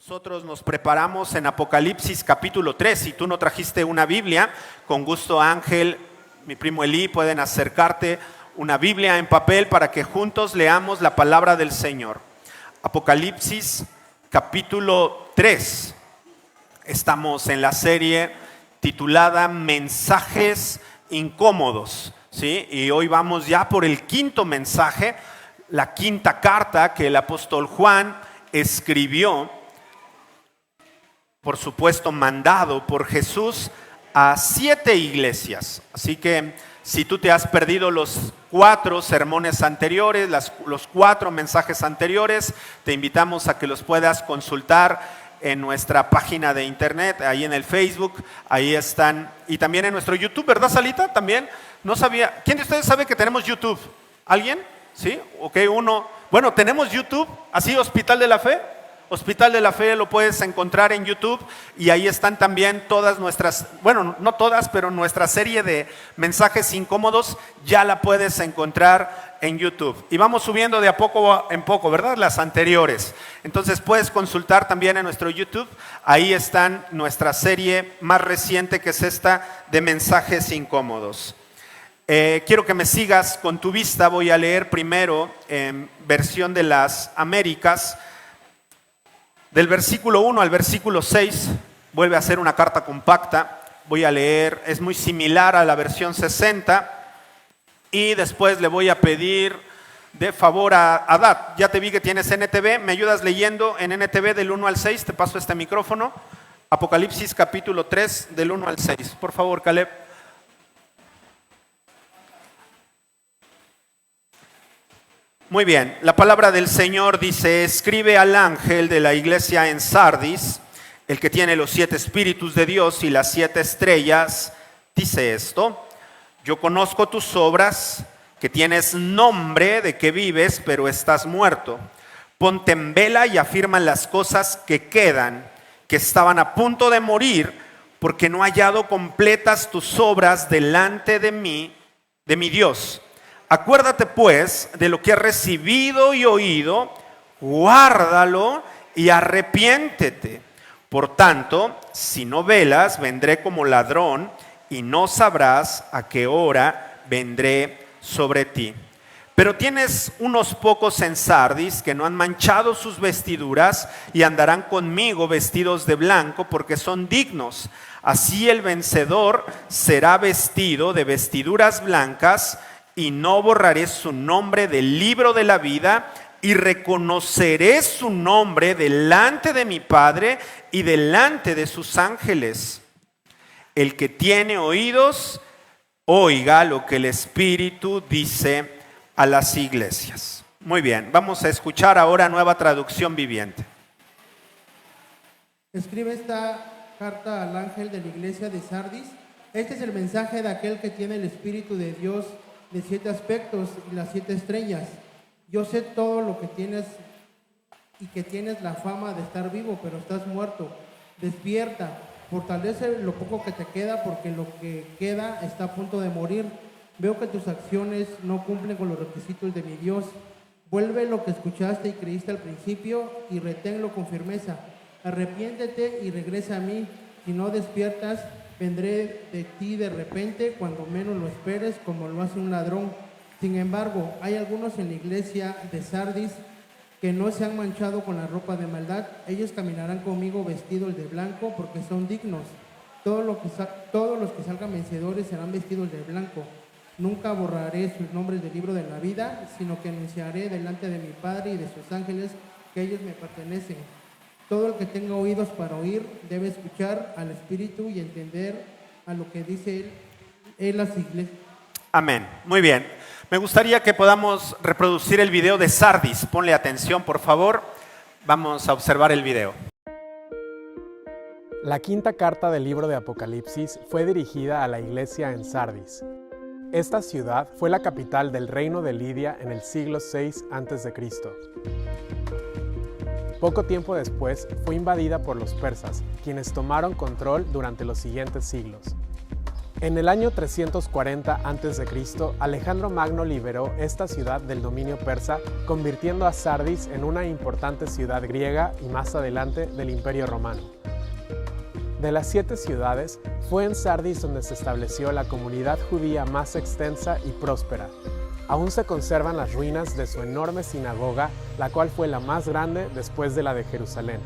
Nosotros nos preparamos en Apocalipsis capítulo 3. Si tú no trajiste una Biblia, con gusto Ángel, mi primo Elí, pueden acercarte una Biblia en papel para que juntos leamos la palabra del Señor. Apocalipsis capítulo 3. Estamos en la serie titulada Mensajes Incómodos, ¿sí? Y hoy vamos ya por el quinto mensaje, la quinta carta que el apóstol Juan escribió, por supuesto mandado por Jesús a 7 iglesias. Así que si tú te has perdido los 4 sermones anteriores, los 4 mensajes anteriores, te invitamos a que los puedas consultar en nuestra página de internet, ahí en el Facebook, ahí están, y también en nuestro YouTube, ¿verdad, Salita? También, no sabía, ¿quién de ustedes sabe que tenemos YouTube? ¿Alguien? ¿Sí? Ok, uno. Bueno, tenemos YouTube, así Hospital de la Fe. Hospital de la Fe lo puedes encontrar en YouTube y ahí están también todas nuestras, bueno, no todas, pero nuestra serie de mensajes incómodos ya la puedes encontrar en YouTube. Y vamos subiendo de a poco en poco, ¿verdad? Las anteriores. Entonces puedes consultar también en nuestro YouTube, ahí están nuestra serie más reciente que es esta de mensajes incómodos. Quiero que me sigas con tu vista, voy a leer primero en versión de las Américas. Del versículo 1 al versículo 6, vuelve a ser una carta compacta. Voy a leer, es muy similar a la versión 60. Y después le voy a pedir de favor a Adad. Ya te vi que tienes NTV, ¿me ayudas leyendo en NTV del 1 al 6? Te paso este micrófono. Apocalipsis capítulo 3, del 1 al 6. Por favor, Caleb. Muy bien, la palabra del Señor dice: escribe al ángel de la iglesia en Sardis, el que tiene los 7 espíritus de Dios y las 7 estrellas, dice esto: yo conozco tus obras, que tienes nombre de que vives, pero estás muerto. Ponte en vela y afirma las cosas que quedan, que estaban a punto de morir, porque no he hallado completas tus obras delante de mí, de mi Dios. Acuérdate pues de lo que has recibido y oído, guárdalo y arrepiéntete. Por tanto, si no velas, vendré como ladrón y no sabrás a qué hora vendré sobre ti. Pero tienes unos pocos en Sardis que no han manchado sus vestiduras y andarán conmigo vestidos de blanco porque son dignos. Así el vencedor será vestido de vestiduras blancas, y no borraré su nombre del libro de la vida, y reconoceré su nombre delante de mi Padre y delante de sus ángeles. El que tiene oídos, oiga lo que el Espíritu dice a las iglesias. Muy bien, vamos a escuchar ahora Nueva Traducción Viviente. Escribe esta carta al ángel de la iglesia de Sardis. Este es el mensaje de aquel que tiene el Espíritu de Dios de 7 aspectos y las 7 estrellas. Yo sé todo lo que tienes y que tienes la fama de estar vivo, pero estás muerto. Despierta, fortalece lo poco que te queda, porque lo que queda está a punto de morir. Veo que tus acciones no cumplen con los requisitos de mi Dios. Vuelve lo que escuchaste y creíste al principio y reténlo con firmeza. Arrepiéntete y regresa a mí. Si no despiertas, vendré de ti de repente, cuando menos lo esperes, como lo hace un ladrón. Sin embargo, hay algunos en la iglesia de Sardis que no se han manchado con la ropa de maldad. Ellos caminarán conmigo vestidos de blanco, porque son dignos. Todos los que salgan vencedores serán vestidos de blanco. Nunca borraré sus nombres del libro de la vida, sino que anunciaré delante de mi Padre y de sus ángeles que ellos me pertenecen. Todo el que tenga oídos para oír debe escuchar al Espíritu y entender a lo que dice él las iglesias. Amén. Muy bien. Me gustaría que podamos reproducir el video de Sardis. Ponle atención, por favor. Vamos a observar el video. La quinta carta del libro de Apocalipsis fue dirigida a la iglesia en Sardis. Esta ciudad fue la capital del reino de Lidia en el siglo VI a.C. Poco tiempo después fue invadida por los persas, quienes tomaron control durante los siguientes siglos. En el año 340 a.C., Alejandro Magno liberó esta ciudad del dominio persa, convirtiendo a Sardis en una importante ciudad griega y más adelante del Imperio Romano. De las 7 ciudades, fue en Sardis donde se estableció la comunidad judía más extensa y próspera. Aún se conservan las ruinas de su enorme sinagoga, la cual fue la más grande después de la de Jerusalén.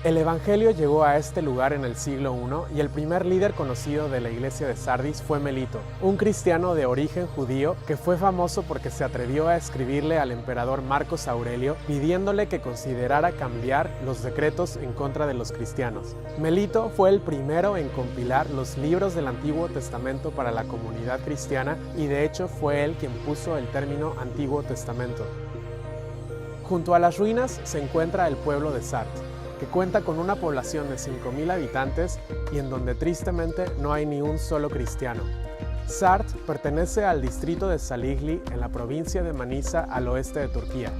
El Evangelio llegó a este lugar en el siglo I y el primer líder conocido de la iglesia de Sardis fue Melito, un cristiano de origen judío que fue famoso porque se atrevió a escribirle al emperador Marcos Aurelio pidiéndole que considerara cambiar los decretos en contra de los cristianos. Melito fue el primero en compilar los libros del Antiguo Testamento para la comunidad cristiana y de hecho fue él quien puso el término Antiguo Testamento. Junto a las ruinas se encuentra el pueblo de Sart, que cuenta con una población de 5.000 habitantes y en donde tristemente no hay ni un solo cristiano. Sart pertenece al distrito de Saligli en la provincia de Manisa al oeste de Turquía.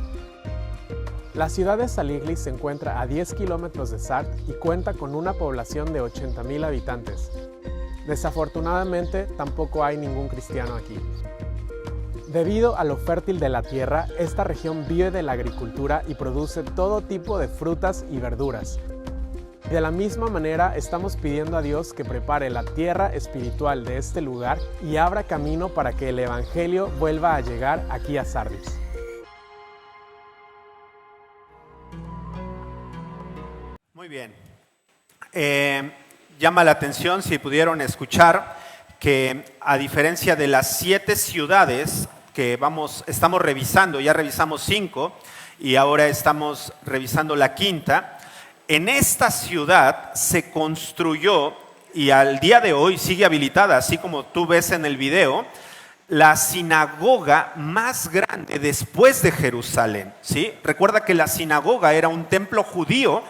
La ciudad de Saligli se encuentra a 10 kilómetros de Sart y cuenta con una población de 80.000 habitantes. Desafortunadamente tampoco hay ningún cristiano aquí. Debido a lo fértil de la tierra, esta región vive de la agricultura y produce todo tipo de frutas y verduras. De la misma manera, estamos pidiendo a Dios que prepare la tierra espiritual de este lugar y abra camino para que el Evangelio vuelva a llegar aquí a Sardis. Muy bien. Llama la atención, si pudieron escuchar, que a diferencia de las 7 ciudades que estamos revisando, ya revisamos 5 y ahora estamos revisando la 5ª, en esta ciudad se construyó y al día de hoy sigue habilitada, así como tú ves en el video, la sinagoga más grande después de Jerusalén, ¿sí? Recuerda que la sinagoga era un templo judío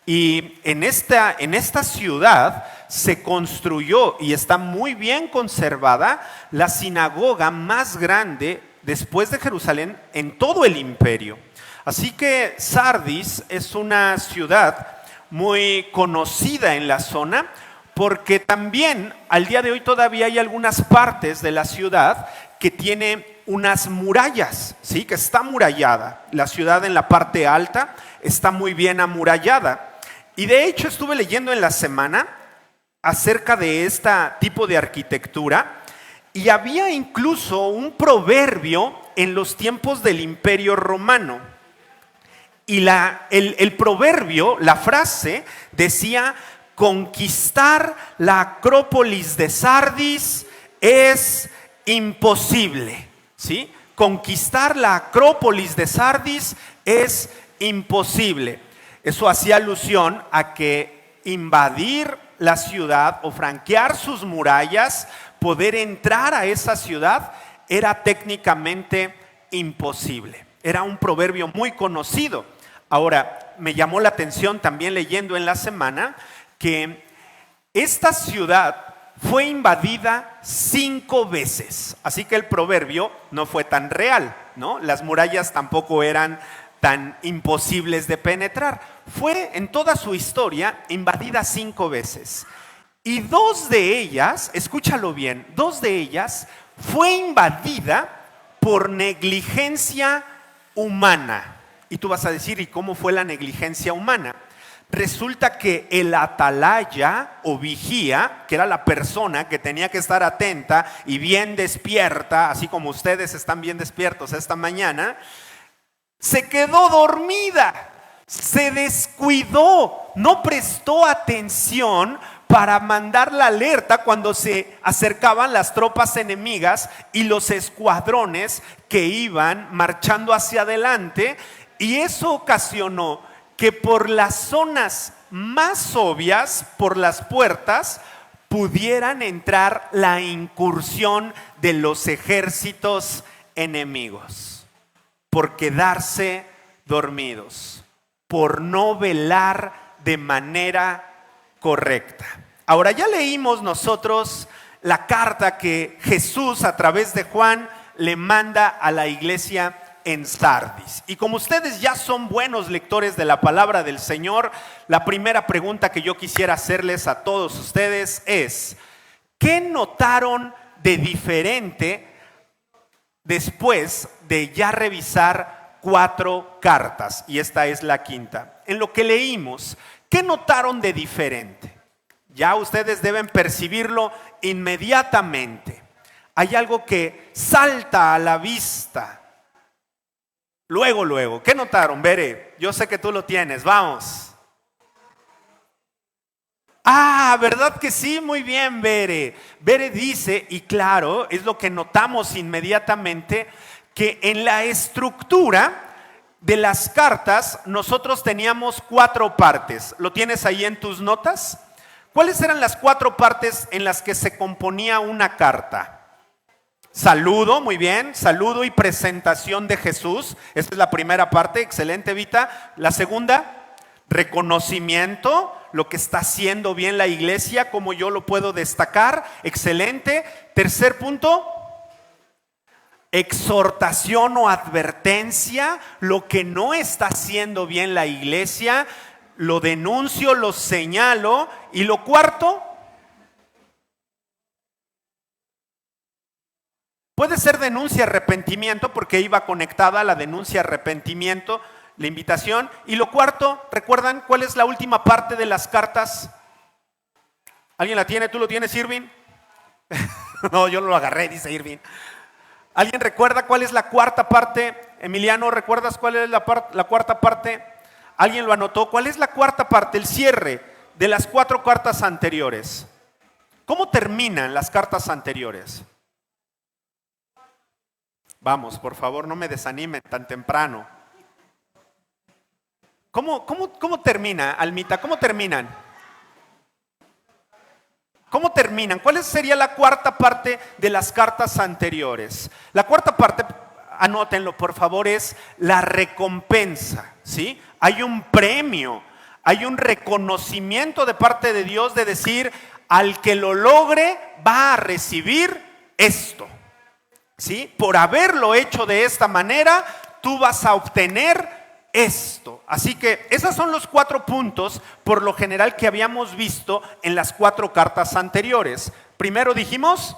y en esta ciudad se construyó y está muy bien conservada la sinagoga más grande después de Jerusalén en todo el imperio. Así que Sardis es una ciudad muy conocida en la zona porque también al día de hoy todavía hay algunas partes de la ciudad que tiene unas murallas, ¿sí? Que está amurallada. La ciudad en la parte alta está muy bien amurallada. Y de hecho estuve leyendo en la semana acerca de este tipo de arquitectura y había incluso un proverbio en los tiempos del Imperio Romano. Y el proverbio, la frase, decía: conquistar la Acrópolis de Sardis es imposible, ¿sí? Conquistar la Acrópolis de Sardis es imposible. Eso hacía alusión a que invadir la ciudad o franquear sus murallas, poder entrar a esa ciudad, era técnicamente imposible. Era un proverbio muy conocido. Ahora, me llamó la atención también leyendo en la semana que esta ciudad fue invadida 5 veces. Así que el proverbio no fue tan real, ¿no? Las murallas tampoco eran tan imposibles de penetrar. Fue en toda su historia invadida 5 veces. Y 2 de ellas, escúchalo bien, 2 de ellas fue invadida por negligencia humana. Y tú vas a decir, ¿y cómo fue la negligencia humana? Resulta que el atalaya o vigía, que era la persona que tenía que estar atenta y bien despierta, así como ustedes están bien despiertos esta mañana, se quedó dormida, se descuidó, no prestó atención para mandar la alerta cuando se acercaban las tropas enemigas y los escuadrones que iban marchando hacia adelante, y eso ocasionó que por las zonas más obvias, por las puertas, pudieran entrar la incursión de los ejércitos enemigos. Por quedarse dormidos, por no velar de manera correcta. Ahora ya leímos nosotros la carta que Jesús a través de Juan le manda a la iglesia en Sardis. Y como ustedes ya son buenos lectores de la palabra del Señor, la primera pregunta que yo quisiera hacerles a todos ustedes es: ¿qué notaron de diferente después de ya revisar 4 cartas? Y esta es la quinta. En lo que leímos, ¿qué notaron de diferente? Ya ustedes deben percibirlo inmediatamente. Hay algo que salta a la vista. Luego, ¿qué notaron? Bere, yo sé que tú lo tienes, vamos. ¿Verdad que sí? Muy bien, Bere. Bere dice, y claro, es lo que notamos inmediatamente, que en la estructura de las cartas nosotros teníamos 4 partes. ¿Lo tienes ahí en tus notas? ¿Cuáles eran las 4 partes en las que se componía una carta? Saludo, muy bien, saludo y presentación de Jesús. Esta es la primera parte, excelente, Vita. La segunda, reconocimiento, lo que está haciendo bien la iglesia, cómo yo lo puedo destacar, excelente. Tercer punto, exhortación o advertencia, lo que no está haciendo bien la iglesia, lo denuncio, lo señalo. Y lo cuarto, puede ser denuncia, arrepentimiento, porque iba conectada a la denuncia, arrepentimiento, la invitación. Y lo cuarto, ¿recuerdan cuál es la última parte de las cartas? ¿Alguien la tiene? ¿Tú lo tienes, Irving? No, yo no lo agarré, dice Irving. ¿Alguien recuerda cuál es la cuarta parte? Emiliano, ¿recuerdas cuál es la cuarta parte? ¿Alguien lo anotó? ¿Cuál es la cuarta parte? El cierre de las 4 cartas anteriores. ¿Cómo terminan las cartas anteriores? Vamos, por favor, no me desanimen tan temprano. ¿Cómo termina, Almita? ¿Cómo terminan? ¿Cómo terminan? ¿Cuál sería la cuarta parte de las cartas anteriores? La cuarta parte, anótenlo por favor, es la recompensa, ¿sí? Hay un premio, hay un reconocimiento de parte de Dios de decir, al que lo logre va a recibir esto, ¿sí? Por haberlo hecho de esta manera, tú vas a obtener esto. Así que esos son los 4 puntos por lo general que habíamos visto en las 4 cartas anteriores. Primero dijimos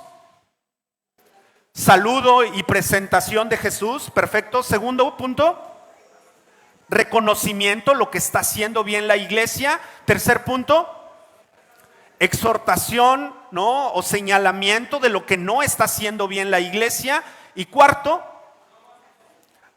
saludo y presentación de Jesús, perfecto. Segundo punto, reconocimiento, lo que está haciendo bien la iglesia. Tercer punto, exhortación, ¿no? O señalamiento de lo que no está haciendo bien la iglesia. Y cuarto,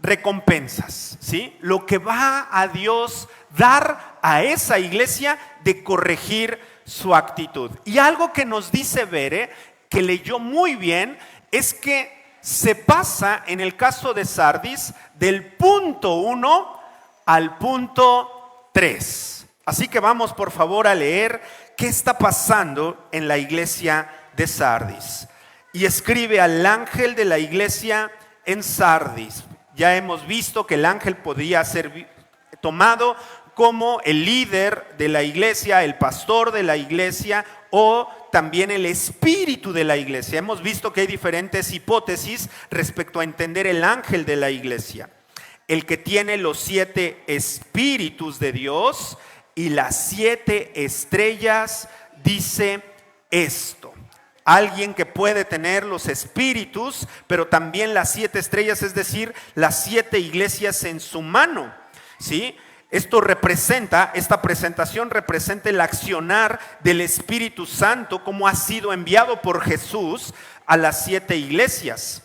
recompensas, ¿sí? Lo que va a Dios dar a esa iglesia de corregir su actitud. Y algo que nos dice Bere, que leyó muy bien, es que se pasa en el caso de Sardis del punto 1 al punto 3. Así que vamos por favor a leer qué está pasando en la iglesia de Sardis. Y escribe al ángel de la iglesia en Sardis. Ya hemos visto que el ángel podría ser tomado como el líder de la iglesia, el pastor de la iglesia o también el espíritu de la iglesia. Hemos visto que hay diferentes hipótesis respecto a entender el ángel de la iglesia. El que tiene los 7 espíritus de Dios y las 7 estrellas dice esto. Alguien que puede tener los espíritus, pero también las 7 estrellas, es decir, las 7 iglesias en su mano, ¿sí? Esta presentación representa el accionar del Espíritu Santo como ha sido enviado por Jesús a las 7 iglesias.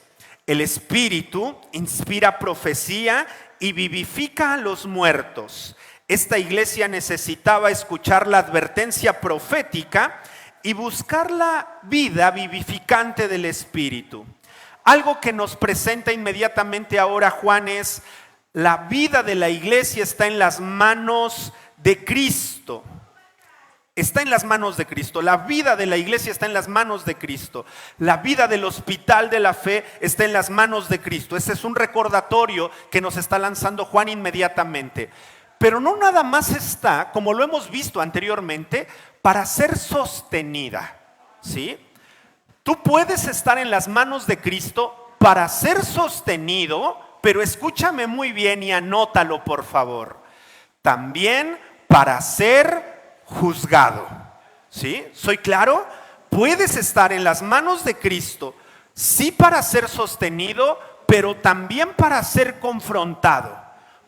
El Espíritu inspira profecía y vivifica a los muertos. Esta iglesia necesitaba escuchar la advertencia profética y buscar la vida vivificante del Espíritu. Algo que nos presenta inmediatamente ahora Juan es: la vida de la iglesia está en las manos de Cristo. Está en las manos de Cristo. La vida de la iglesia está en las manos de Cristo. La vida del hospital de la fe está en las manos de Cristo. Ese es un recordatorio que nos está lanzando Juan inmediatamente. Pero no nada más está, como lo hemos visto anteriormente, para ser sostenida, ¿sí? Tú puedes estar en las manos de Cristo para ser sostenido pero escúchame muy bien y anótalo por favor. También para ser juzgado. ¿Sí? ¿Soy claro? Puedes estar en las manos de Cristo, sí para ser sostenido, pero también para ser confrontado,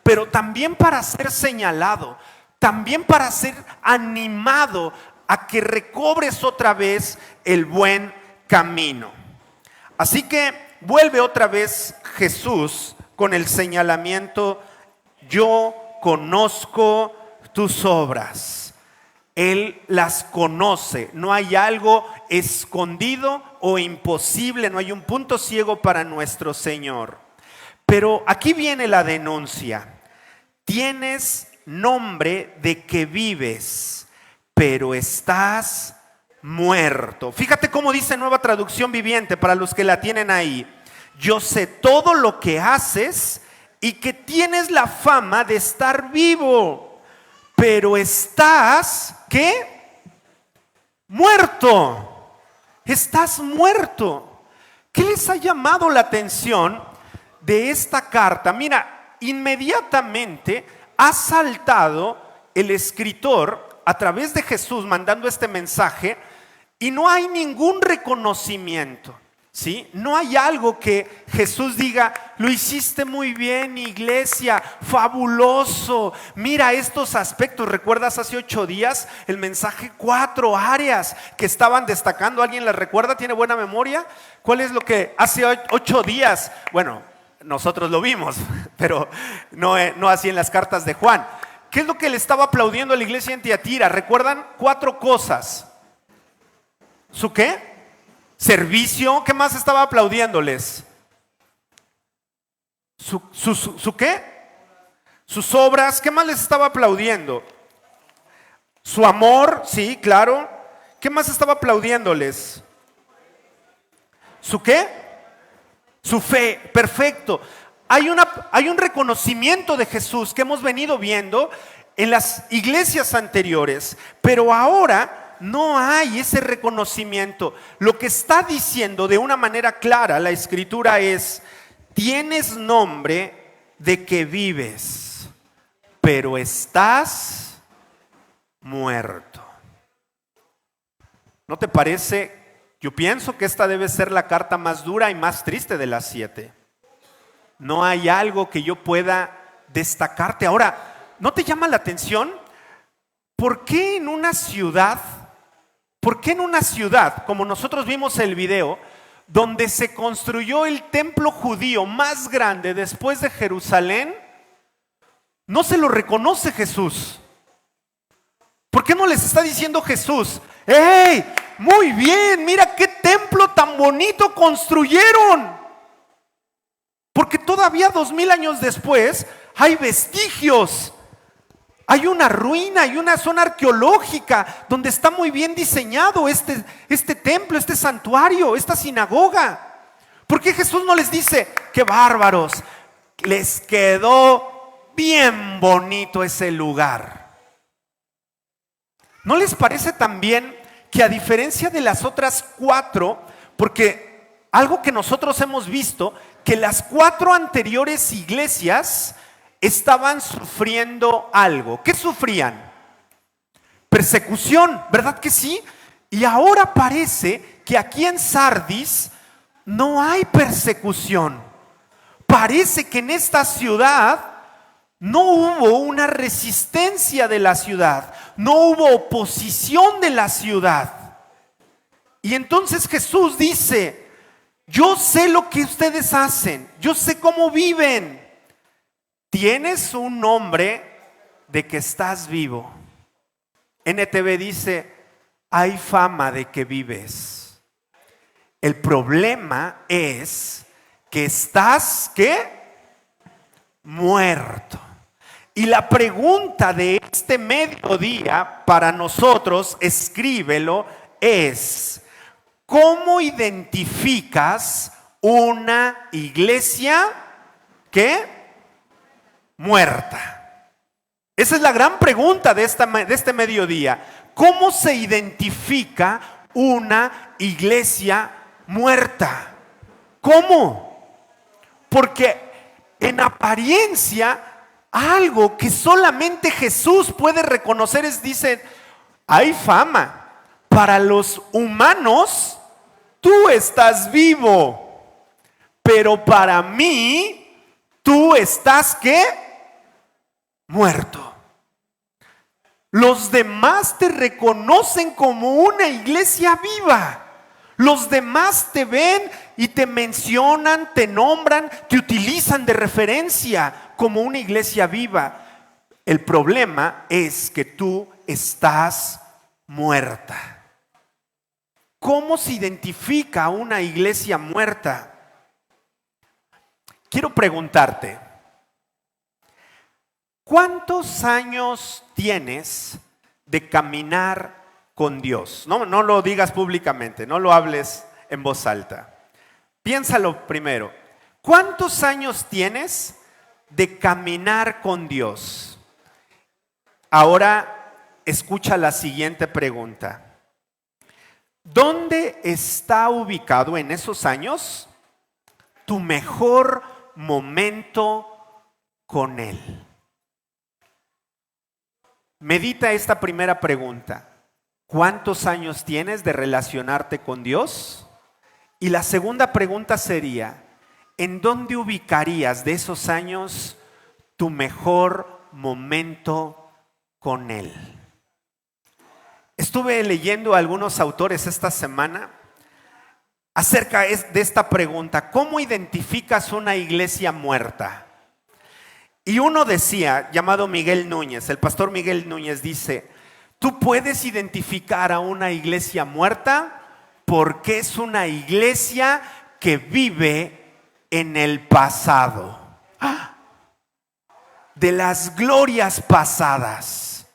pero también para ser señalado, también para ser animado a que recobres otra vez el buen camino. Así que vuelve otra vez Jesús con el señalamiento: yo conozco tus obras. Él las conoce, no hay algo escondido o imposible, no hay un punto ciego para nuestro Señor. Pero aquí viene la denuncia: tienes nombre de que vives, pero estás muerto. Fíjate cómo dice Nueva Traducción Viviente, para los que la tienen ahí: yo sé todo lo que haces y que tienes la fama de estar vivo, pero estás, ¿qué? Muerto. Estás muerto. ¿Qué les ha llamado la atención de esta carta? Mira, inmediatamente ha saltado el escritor a través de Jesús mandando este mensaje y no hay ningún reconocimiento. ¿Sí? No hay algo que Jesús diga: lo hiciste muy bien, iglesia, fabuloso, mira estos aspectos. ¿Recuerdas hace 8 días el mensaje? 4 áreas que estaban destacando. ¿Alguien las recuerda? ¿Tiene buena memoria? ¿Cuál es lo que hace 8 días? Bueno, nosotros lo vimos, pero no así en las cartas de Juan. ¿Qué es lo que le estaba aplaudiendo a la iglesia en Tiatira? ¿Recuerdan? 4 cosas. ¿Su qué? Servicio. ¿Qué más estaba aplaudiéndoles? ¿Su qué? Sus obras. ¿Qué más les estaba aplaudiendo? Su amor, sí, claro. ¿Qué más estaba aplaudiéndoles? ¿Su qué? Su fe. Perfecto. Hay un reconocimiento de Jesús que hemos venido viendo en las iglesias anteriores, pero ahora no hay ese reconocimiento. Lo que está diciendo de una manera clara la Escritura es: tienes nombre de que vives, pero estás muerto. ¿No te parece? Yo pienso que esta debe ser la carta más dura y más triste de las 7. No hay algo que yo pueda destacarte. Ahora, ¿no te llama la atención? ¿Por qué en una ciudad, como nosotros vimos el video, donde se construyó el templo judío más grande después de Jerusalén, no se lo reconoce Jesús? ¿Por qué no les está diciendo Jesús: ¡hey! Muy bien, mira qué templo tan bonito construyeron! Porque todavía 2000 años después hay vestigios. Hay una ruina, hay una zona arqueológica donde está muy bien diseñado este templo, este santuario, esta sinagoga. ¿Por qué Jesús no les dice: qué bárbaros, les quedó bien bonito ese lugar? ¿No les parece también que, a diferencia de las otras 4, porque algo que nosotros hemos visto, que las 4 anteriores iglesias estaban sufriendo algo? ¿Qué sufrían? Persecución, ¿verdad que sí? Y ahora parece que aquí en Sardis no hay persecución. Parece que en esta ciudad no hubo una resistencia de la ciudad, no hubo oposición de la ciudad. Y entonces Jesús dice: yo sé lo que ustedes hacen, yo sé cómo viven. Tienes un nombre de que estás vivo. NTV dice: hay fama de que vives. El problema es que estás, ¿qué? Muerto. Y la pregunta de este mediodía para nosotros, escríbelo, es: ¿cómo identificas una iglesia que muerta? Esa es la gran pregunta de este mediodía. ¿Cómo se identifica una iglesia muerta? ¿Cómo? Porque en apariencia, algo que solamente Jesús puede reconocer dice, hay fama. Para los humanos, tú estás vivo, pero para mí, tú estás, ¿qué? Muerto. Los demás te reconocen como una iglesia viva. Los demás te ven y te mencionan, te nombran, te utilizan de referencia como una iglesia viva. El problema es que tú estás muerta. ¿Cómo se identifica una iglesia muerta? Quiero preguntarte, ¿cuántos años tienes de caminar con Dios? No lo digas públicamente, no lo hables en voz alta. Piénsalo primero. ¿Cuántos años tienes de caminar con Dios? Ahora escucha la siguiente pregunta. ¿Dónde está ubicado en esos años tu mejor momento con Él? Medita esta primera pregunta. ¿Cuántos años tienes de relacionarte con Dios? Y la segunda pregunta sería, ¿en dónde ubicarías de esos años tu mejor momento con Él? Estuve leyendo a algunos autores esta semana acerca de esta pregunta, ¿cómo identificas una iglesia muerta? Y uno decía, llamado Miguel Núñez, el pastor Miguel Núñez dice, tú puedes identificar a una iglesia muerta porque es una iglesia que vive en el pasado. De las glorias pasadas.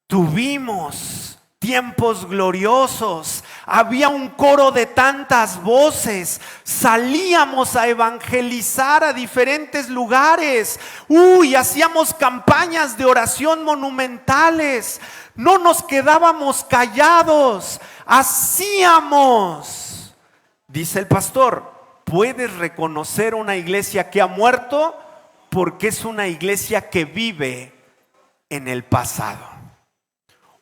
Tuvimos tiempos gloriosos, había un coro de tantas voces, salíamos a evangelizar a diferentes lugares, hacíamos campañas de oración monumentales, no nos quedábamos callados, hacíamos. Dice el pastor, puedes reconocer una iglesia que ha muerto porque es una iglesia que vive en el pasado.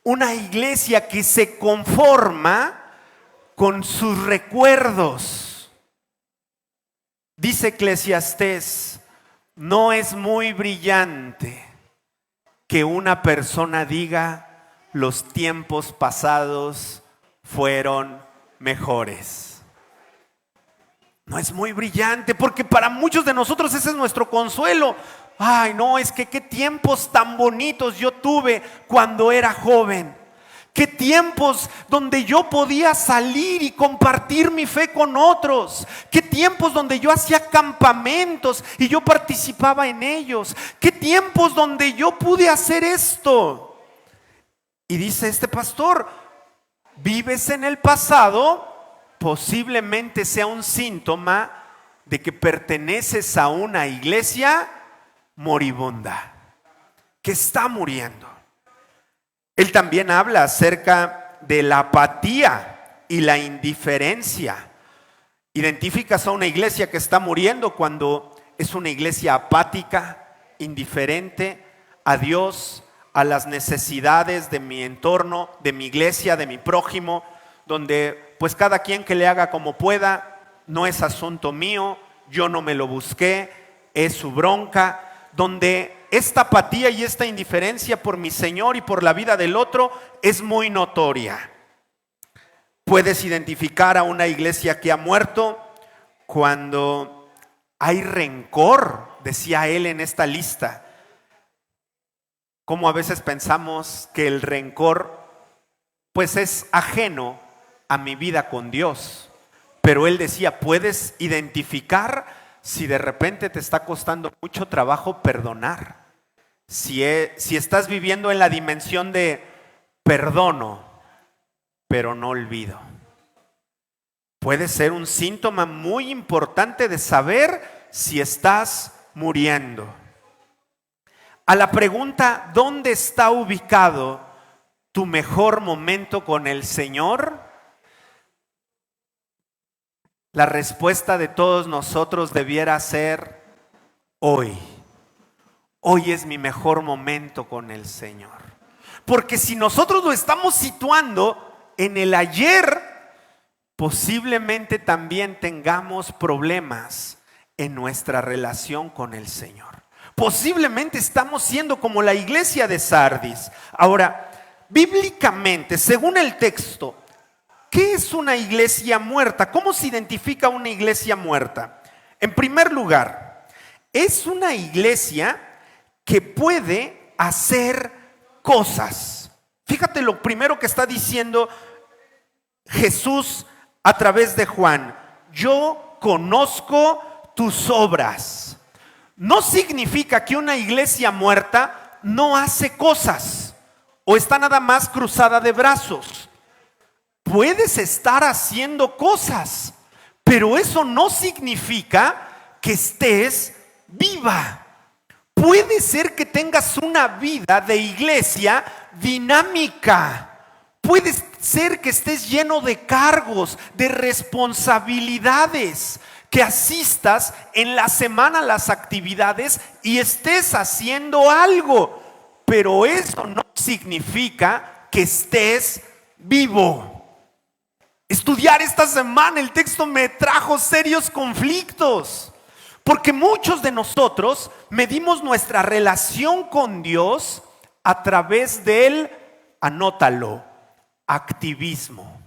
Una iglesia que se conforma con sus recuerdos. Dice Eclesiastés, no es muy brillante que una persona diga los tiempos pasados fueron mejores. No es muy brillante porque para muchos de nosotros ese es nuestro consuelo. Ay, no, es que qué tiempos tan bonitos yo tuve cuando era joven. Qué tiempos donde yo podía salir y compartir mi fe con otros. Qué tiempos donde yo hacía campamentos y yo participaba en ellos. Qué tiempos donde yo pude hacer esto. Y dice este pastor, vives en el pasado, posiblemente sea un síntoma de que perteneces a una iglesia moribunda, que está muriendo. Él también habla acerca de la apatía y la indiferencia. Identificas a una iglesia que está muriendo cuando es una iglesia apática, indiferente a Dios, a las necesidades de mi entorno, de mi iglesia, de mi prójimo, donde pues cada quien que le haga como pueda, no es asunto mío, yo no me lo busqué, es su bronca. Donde esta apatía y esta indiferencia por mi Señor y por la vida del otro es muy notoria. Puedes identificar a una iglesia que ha muerto cuando hay rencor, decía él en esta lista. Como a veces pensamos que el rencor pues es ajeno a mi vida con Dios. Pero él decía, puedes identificar si de repente te está costando mucho trabajo perdonar, si estás viviendo en la dimensión de perdono, pero no olvido. Puede ser un síntoma muy importante de saber si estás muriendo. A la pregunta, ¿dónde está ubicado tu mejor momento con el Señor? La respuesta de todos nosotros debiera ser hoy. Hoy es mi mejor momento con el Señor. Porque si nosotros lo estamos situando en el ayer, posiblemente también tengamos problemas en nuestra relación con el Señor. Posiblemente estamos siendo como la iglesia de Sardis. Ahora, bíblicamente, según el texto, ¿qué es una iglesia muerta? ¿Cómo se identifica una iglesia muerta? En primer lugar, es una iglesia que puede hacer cosas. Fíjate lo primero que está diciendo Jesús a través de Juan: yo conozco tus obras. No significa que una iglesia muerta no hace cosas o está nada más cruzada de brazos. Puedes estar haciendo cosas, pero eso no significa que estés viva. Puede ser que tengas una vida de iglesia dinámica. Puede ser que estés lleno de cargos, de responsabilidades, que asistas en la semana a las actividades y estés haciendo algo, pero eso no significa que estés vivo. Estudiar esta semana el texto me trajo serios conflictos, porque muchos de nosotros medimos nuestra relación con Dios a través del, anótalo, activismo.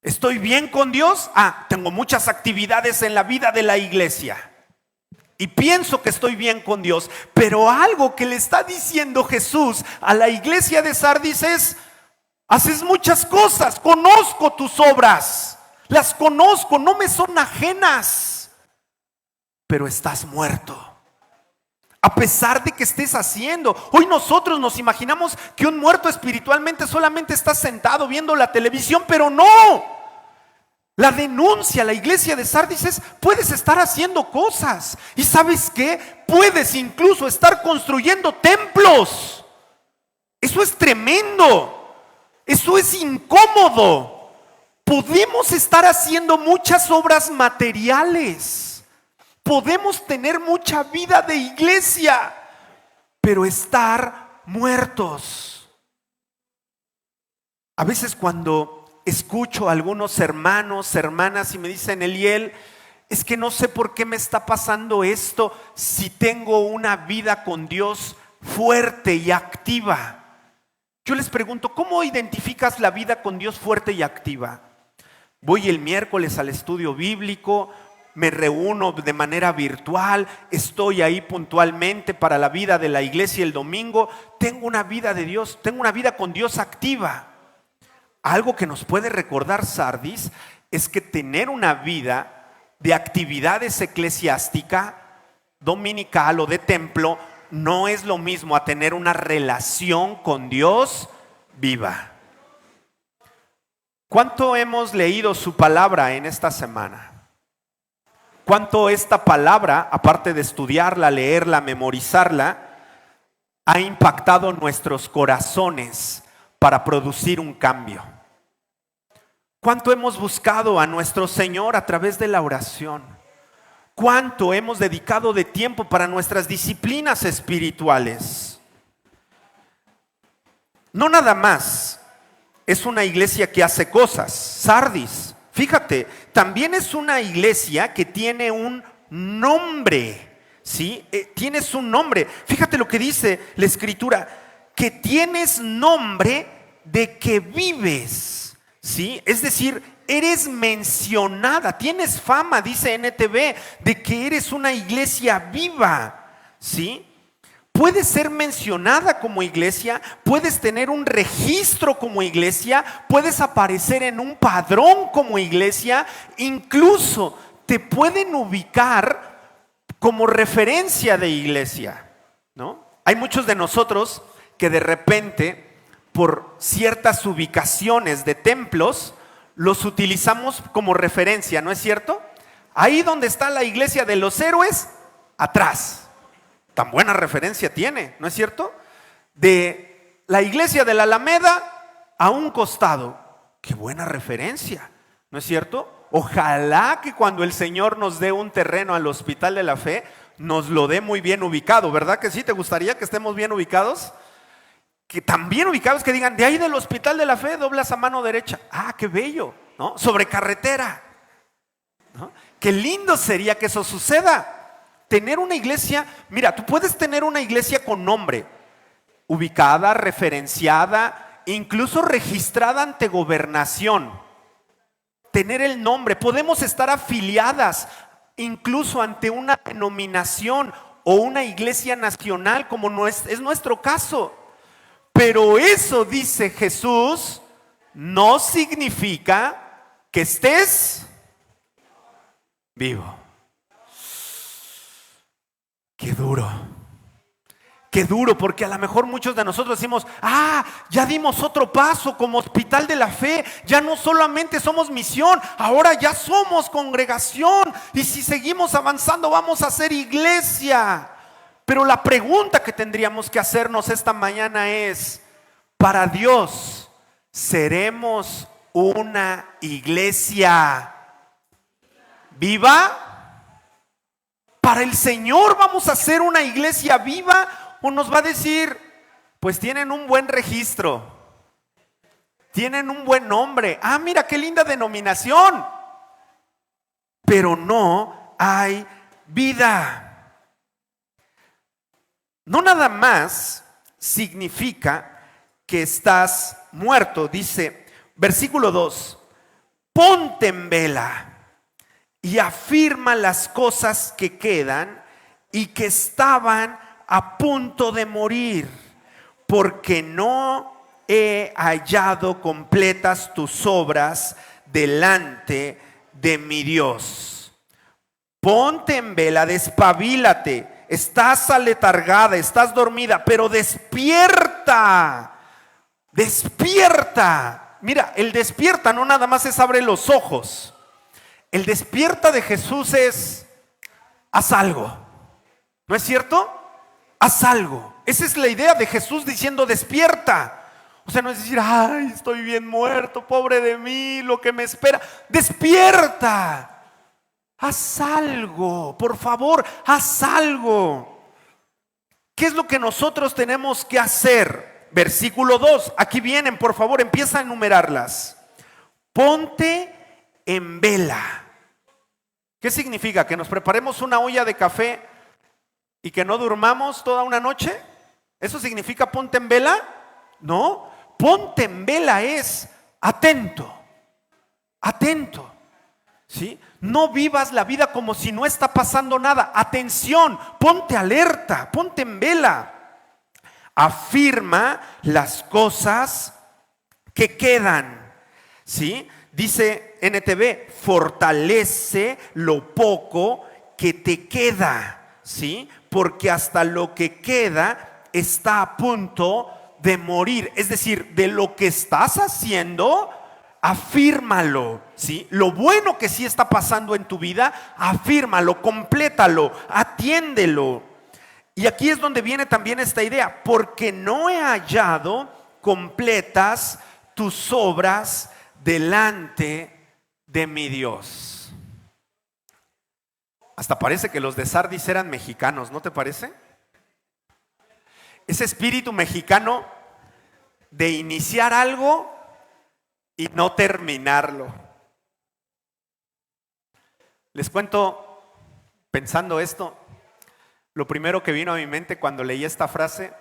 ¿Estoy bien con Dios? Tengo muchas actividades en la vida de la iglesia y pienso que estoy bien con Dios. Pero algo que le está diciendo Jesús a la iglesia de Sardis es: haces muchas cosas, conozco tus obras, las conozco, no me son ajenas, pero estás muerto. A pesar de que estés haciendo. Hoy nosotros nos imaginamos que un muerto espiritualmente solamente está sentado viendo la televisión, pero no. La denuncia a la iglesia de Sardis es: puedes estar haciendo cosas. ¿Y sabes qué? Puedes incluso estar construyendo templos. Eso es tremendo. Eso es incómodo. Podemos estar haciendo muchas obras materiales. Podemos tener mucha vida de iglesia, pero estar muertos. A veces cuando escucho a algunos hermanos, hermanas y me dicen: Eliel, es que no sé por qué me está pasando esto si tengo una vida con Dios fuerte y activa. Yo les pregunto: ¿cómo identificas la vida con Dios fuerte y activa? Voy el miércoles al estudio bíblico, me reúno de manera virtual, estoy ahí puntualmente para la vida de la iglesia el domingo. Tengo una vida de Dios, tengo una vida con Dios activa. Algo que nos puede recordar Sardis es que tener una vida de actividades eclesiástica, dominical o de templo, no es lo mismo a tener una relación con Dios viva. ¿Cuánto hemos leído su palabra en esta semana? ¿Cuánto esta palabra, aparte de estudiarla, leerla, memorizarla, ha impactado nuestros corazones para producir un cambio? ¿Cuánto hemos buscado a nuestro Señor a través de la oración? ¿Cuánto hemos dedicado de tiempo para nuestras disciplinas espirituales? No nada más es una iglesia que hace cosas. Sardis, fíjate, también es una iglesia que tiene un nombre, ¿sí? Tiene su nombre. Fíjate lo que dice la Escritura: que tienes nombre de que vives, ¿sí? Es decir, eres mencionada, tienes fama, dice NTV, de que eres una iglesia viva, ¿sí? Puedes ser mencionada como iglesia, puedes tener un registro como iglesia, puedes aparecer en un padrón como iglesia, incluso te pueden ubicar como referencia de iglesia, ¿no? Hay muchos de nosotros que de repente, por ciertas ubicaciones de templos, los utilizamos como referencia, ¿no es cierto? Ahí donde está la iglesia de los héroes, atrás. Tan buena referencia tiene, ¿no es cierto? De la iglesia de la Alameda a un costado. Qué buena referencia, ¿no es cierto? Ojalá que cuando el Señor nos dé un terreno al Hospital de la Fe, nos lo dé muy bien ubicado, ¿verdad que sí? ¿Te gustaría que estemos bien ubicados? Que tan bien ubicados que digan, de ahí del Hospital de la Fe doblas a mano derecha. Ah, qué bello, ¿no? Sobre carretera, ¿no? Qué lindo sería que eso suceda. Tener una iglesia, mira, tú puedes tener una iglesia con nombre, ubicada, referenciada, incluso registrada ante gobernación. Tener el nombre, podemos estar afiliadas incluso ante una denominación o una iglesia nacional, como no es nuestro caso. Pero eso, dice Jesús, no significa que estés vivo. Qué duro, porque a lo mejor muchos de nosotros decimos, ya dimos otro paso como Hospital de la Fe, ya no solamente somos misión, ahora ya somos congregación, y si seguimos avanzando vamos a ser iglesia. Pero la pregunta que tendríamos que hacernos esta mañana es, para Dios, ¿seremos una iglesia viva? ¿Para el Señor vamos a ser una iglesia viva? ¿O nos va a decir, pues tienen un buen registro, tienen un buen nombre, mira qué linda denominación, pero no hay vida? No nada más significa que estás muerto. Dice, versículo 2, ponte en vela y afirma las cosas que quedan y que estaban a punto de morir, porque no he hallado completas tus obras delante de mi Dios. Ponte en vela, despabilate, estás aletargada, estás dormida, pero despierta, despierta. Mira, el despierta no nada más es abre los ojos. El despierta de Jesús es, haz algo, ¿no es cierto? Haz algo. Esa es la idea de Jesús diciendo despierta. O sea, no es decir, estoy bien muerto, pobre de mí, lo que me espera. Despierta. Haz algo, por favor, haz algo. ¿Qué es lo que nosotros tenemos que hacer? Versículo 2, aquí vienen, por favor, empieza a enumerarlas. Ponte en vela. ¿Qué significa? ¿Que nos preparemos una olla de café y que no durmamos toda una noche? ¿Eso significa ponte en vela? No, ponte en vela es atento, atento, ¿sí? No vivas la vida como si no está pasando nada. Atención, ponte alerta, ponte en vela. Afirma las cosas que quedan, ¿sí? Dice NTV, fortalece lo poco que te queda, ¿sí? Porque hasta lo que queda está a punto de morir. Es decir, de lo que estás haciendo, afírmalo, ¿sí? Lo bueno que sí está pasando en tu vida, afírmalo, complétalo, atiéndelo. Y aquí es donde viene también esta idea, porque no he hallado completas tus obras delante de mi Dios. Hasta parece que los de Sardis eran mexicanos, ¿no te parece? Ese espíritu mexicano de iniciar algo y no terminarlo. Les cuento, pensando esto, lo primero que vino a mi mente cuando leí esta frase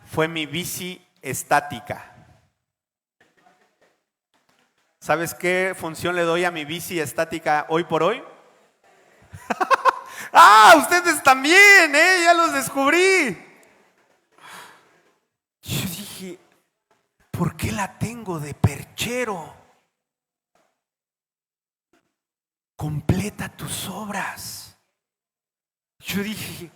fue mi bici estática. ¿Sabes qué función le doy a mi bici estática hoy por hoy? Ustedes también, ya los descubrí. Yo dije, ¿por qué la tengo de perchero? Completa tus obras. Yo dije,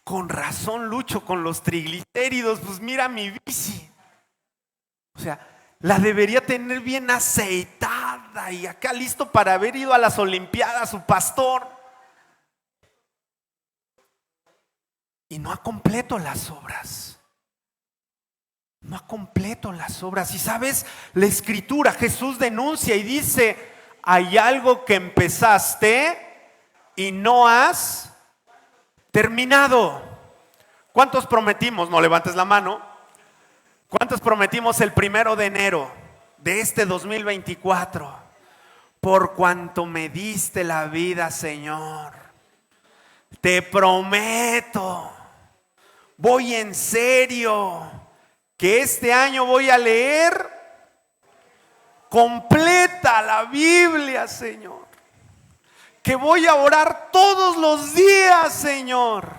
con razón lucho con los triglicéridos, pues mira mi bici. O sea, la debería tener bien aceitada y acá listo para haber ido a las Olimpiadas su pastor. Y no ha completo las obras. No ha completo las obras. Y sabes, la Escritura, Jesús denuncia y dice, hay algo que empezaste y no has terminado. ¿Cuántos prometimos? No levantes la mano. ¿Cuántos prometimos el 1 de enero de este 2024? Por cuanto me diste la vida, Señor, te prometo, voy en serio, que este año voy a leer completa la Biblia, Señor. Que voy a orar todos los días, Señor.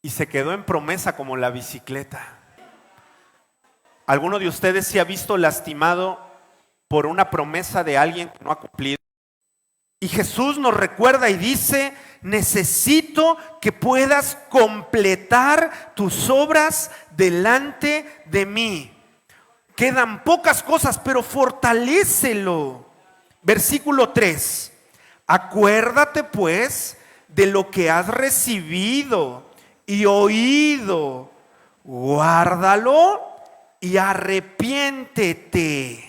Y se quedó en promesa como la bicicleta. ¿Alguno de ustedes se ha visto lastimado por una promesa de alguien que no ha cumplido? Y Jesús nos recuerda y dice: necesito que puedas completar tus obras delante de mí. Quedan pocas cosas, pero fortalécelo. Versículo 3. Acuérdate pues de lo que has recibido y oído. Guárdalo y arrepiéntete.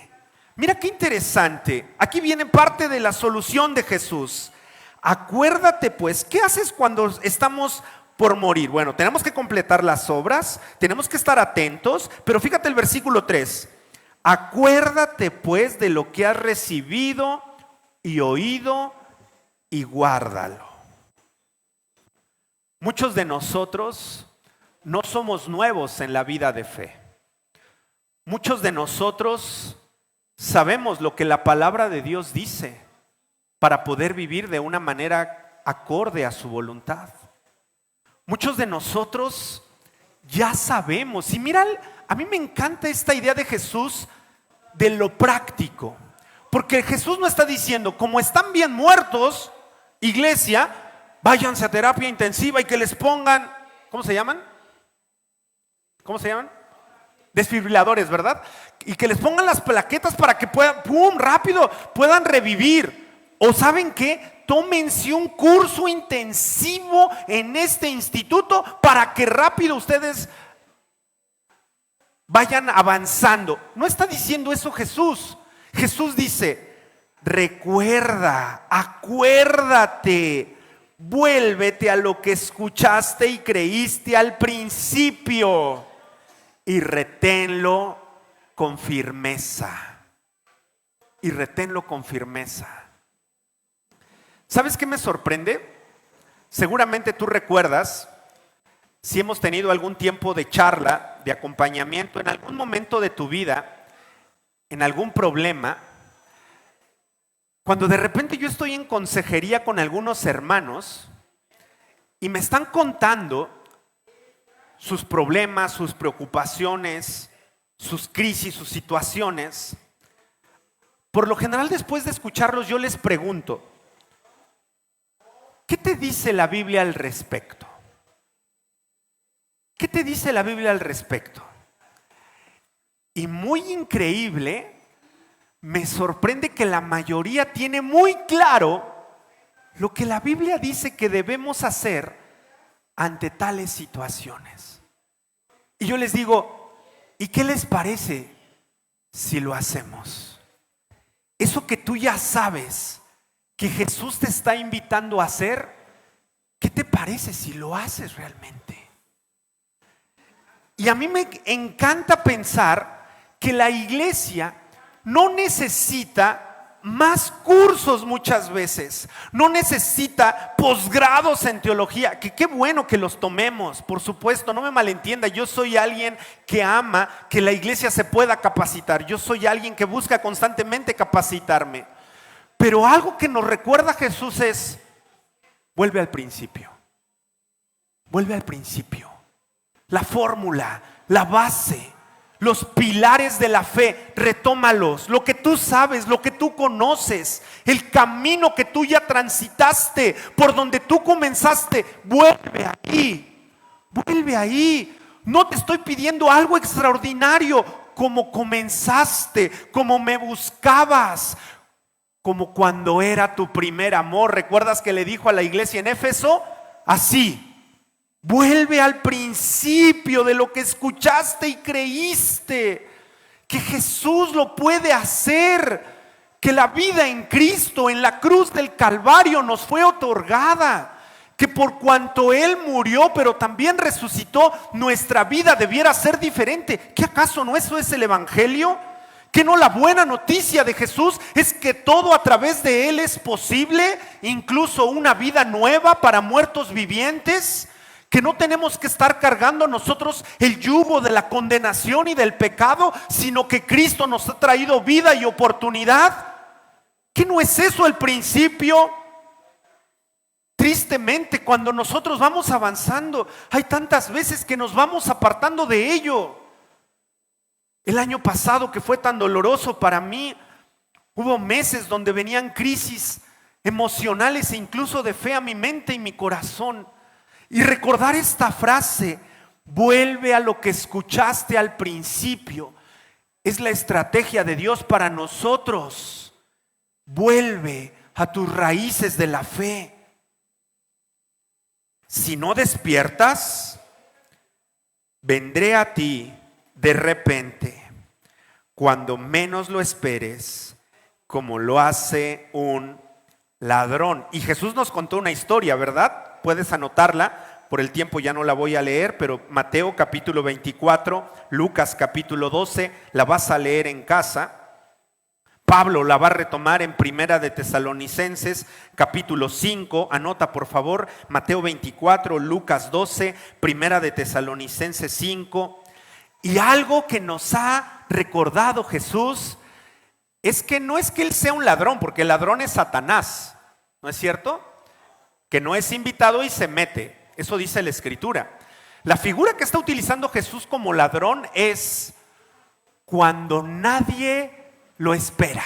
Mira qué interesante. Aquí viene parte de la solución de Jesús. Acuérdate pues, ¿qué haces cuando estamos por morir? Bueno, tenemos que completar las obras, tenemos que estar atentos, pero fíjate el versículo 3. Acuérdate pues de lo que has recibido y oído y guárdalo. Muchos de nosotros no somos nuevos en la vida de fe. Muchos de nosotros sabemos lo que la palabra de Dios dice para poder vivir de una manera acorde a su voluntad. Muchos de nosotros ya sabemos. Y mira, a mí me encanta esta idea de Jesús de lo práctico. Porque Jesús no está diciendo, como están bien muertos, iglesia, váyanse a terapia intensiva y que les pongan, ¿cómo se llaman? ¿Cómo se llaman? Desfibriladores, ¿verdad? Y que les pongan las plaquetas para que puedan, ¡pum!, rápido, puedan revivir. ¿O saben qué? Tómense un curso intensivo en este instituto para que rápido ustedes vayan avanzando. No está diciendo eso Jesús. Jesús dice: recuerda, acuérdate, vuélvete a lo que escuchaste y creíste al principio y reténlo con firmeza. Y reténlo con firmeza. ¿Sabes qué me sorprende? Seguramente tú recuerdas, si hemos tenido algún tiempo de charla, de acompañamiento, en algún momento de tu vida, en algún problema, cuando de repente yo estoy en consejería con algunos hermanos y me están contando sus problemas, sus preocupaciones, sus crisis, sus situaciones. Por lo general, después de escucharlos, yo les pregunto: ¿qué te dice la Biblia al respecto? ¿Qué te dice la Biblia al respecto? Y muy increíble, me sorprende que la mayoría tiene muy claro lo que la Biblia dice que debemos hacer ante tales situaciones. Y yo les digo: ¿y qué les parece si lo hacemos? Eso que tú ya sabes que Jesús te está invitando a hacer, ¿qué te parece si lo haces realmente? Y a mí me encanta pensar que la iglesia no necesita más cursos muchas veces, no necesita posgrados en teología, que qué bueno que los tomemos, por supuesto, no me malentienda, yo soy alguien que ama que la iglesia se pueda capacitar, yo soy alguien que busca constantemente capacitarme, pero algo que nos recuerda Jesús es: vuelve al principio, vuelve al principio, la fórmula, la base, los pilares de la fe, retómalos, lo que tú sabes, lo que tú conoces, el camino que tú ya transitaste, por donde tú comenzaste, vuelve ahí. No te estoy pidiendo algo extraordinario, como comenzaste, como me buscabas, como cuando era tu primer amor. ¿Recuerdas que le dijo a la iglesia en Éfeso? Así. Vuelve al principio de lo que escuchaste y creíste. que Jesús lo puede hacer, que la vida en Cristo, en la cruz del Calvario nos fue otorgada, que por cuanto Él murió, pero también resucitó, nuestra vida debiera ser diferente. ¿Qué acaso no eso es el Evangelio? ¿Que no la buena noticia de Jesús es que todo a través de Él es posible? Incluso una vida nueva para muertos vivientes. Que no tenemos que estar cargando nosotros el yugo de la condenación y del pecado, sino que Cristo nos ha traído vida y oportunidad. ¿Qué no es eso el principio? Tristemente, cuando nosotros vamos avanzando, hay tantas veces que nos vamos apartando de ello. El año pasado, que fue tan doloroso para mí, hubo meses donde venían crisis emocionales e incluso de fe a mi mente y mi corazón. Y recordar esta frase, vuelve a lo que escuchaste al principio, es la estrategia de Dios para nosotros. Vuelve a tus raíces de la fe. Si no despiertas, vendré a ti de repente, cuando menos lo esperes, como lo hace un ladrón. Y Jesús nos contó una historia, ¿verdad? Puedes anotarla, por el tiempo ya no la voy a leer, pero Mateo capítulo 24, Lucas capítulo 12, la vas a leer en casa. Pablo la va a retomar en Primera de Tesalonicenses capítulo 5, anota por favor, Mateo 24, Lucas 12, Primera de Tesalonicenses 5. Y algo que nos ha recordado Jesús es que no es que Él sea un ladrón, porque el ladrón es Satanás, ¿no es cierto? Que no es invitado y se mete, eso dice la Escritura. La figura que está utilizando Jesús como ladrón es cuando nadie lo espera.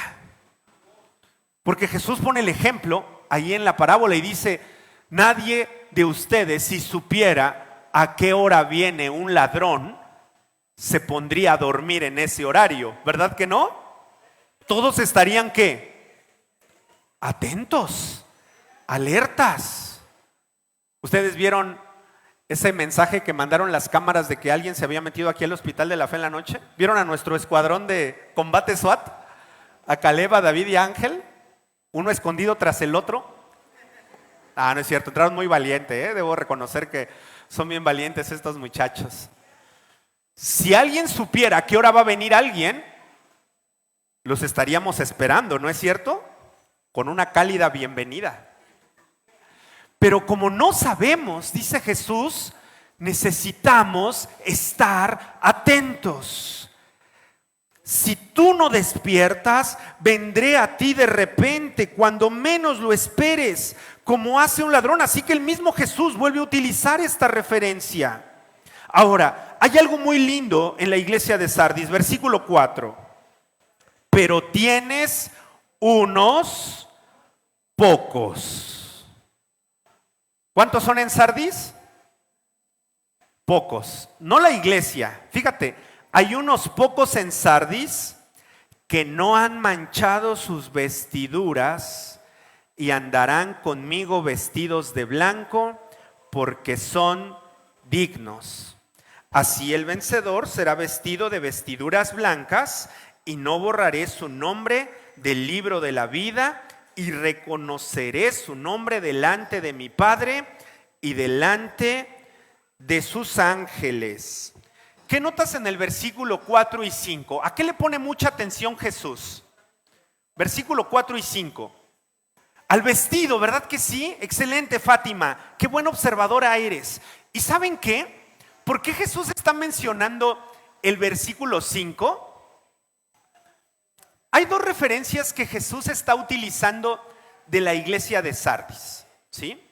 Porque Jesús pone el ejemplo ahí en la parábola y dice, nadie de ustedes, si supiera a qué hora viene un ladrón, se pondría a dormir en ese horario, ¿verdad que no? Todos estarían ¿qué? Atentos, alertas. ¿Ustedes vieron ese mensaje que mandaron las cámaras de que alguien se había metido aquí al Hospital de la Fe en la noche? ¿Vieron a nuestro escuadrón de combate SWAT? A Caleb, a David y a Ángel, uno escondido tras el otro. No es cierto, entraron muy valientes, debo reconocer que son bien valientes estos muchachos. Si alguien supiera a qué hora va a venir alguien, los estaríamos esperando, ¿no es cierto? Con una cálida bienvenida. Pero como no sabemos, dice Jesús, necesitamos estar atentos. Si tú no despiertas, vendré a ti de repente, cuando menos lo esperes, como hace un ladrón. Así que el mismo Jesús vuelve a utilizar esta referencia. Ahora, hay algo muy lindo en la iglesia de Sardis, versículo 4. Pero tienes unos pocos. ¿Cuántos son en Sardis? Pocos. No la iglesia. Fíjate, hay unos pocos en Sardis que no han manchado sus vestiduras y andarán conmigo vestidos de blanco porque son dignos. Así el vencedor será vestido de vestiduras blancas y no borraré su nombre del libro de la vida y reconoceré su nombre delante de mi Padre y delante de sus ángeles. ¿Qué notas en el versículo 4 y 5? ¿A qué le pone mucha atención Jesús? Versículo 4 y 5. Al vestido, ¿verdad que sí? Excelente, Fátima. Qué buena observadora eres. ¿Y saben qué? ¿Por qué Jesús está mencionando el versículo 5? Hay dos referencias que Jesús está utilizando de la iglesia de Sardis, ¿sí?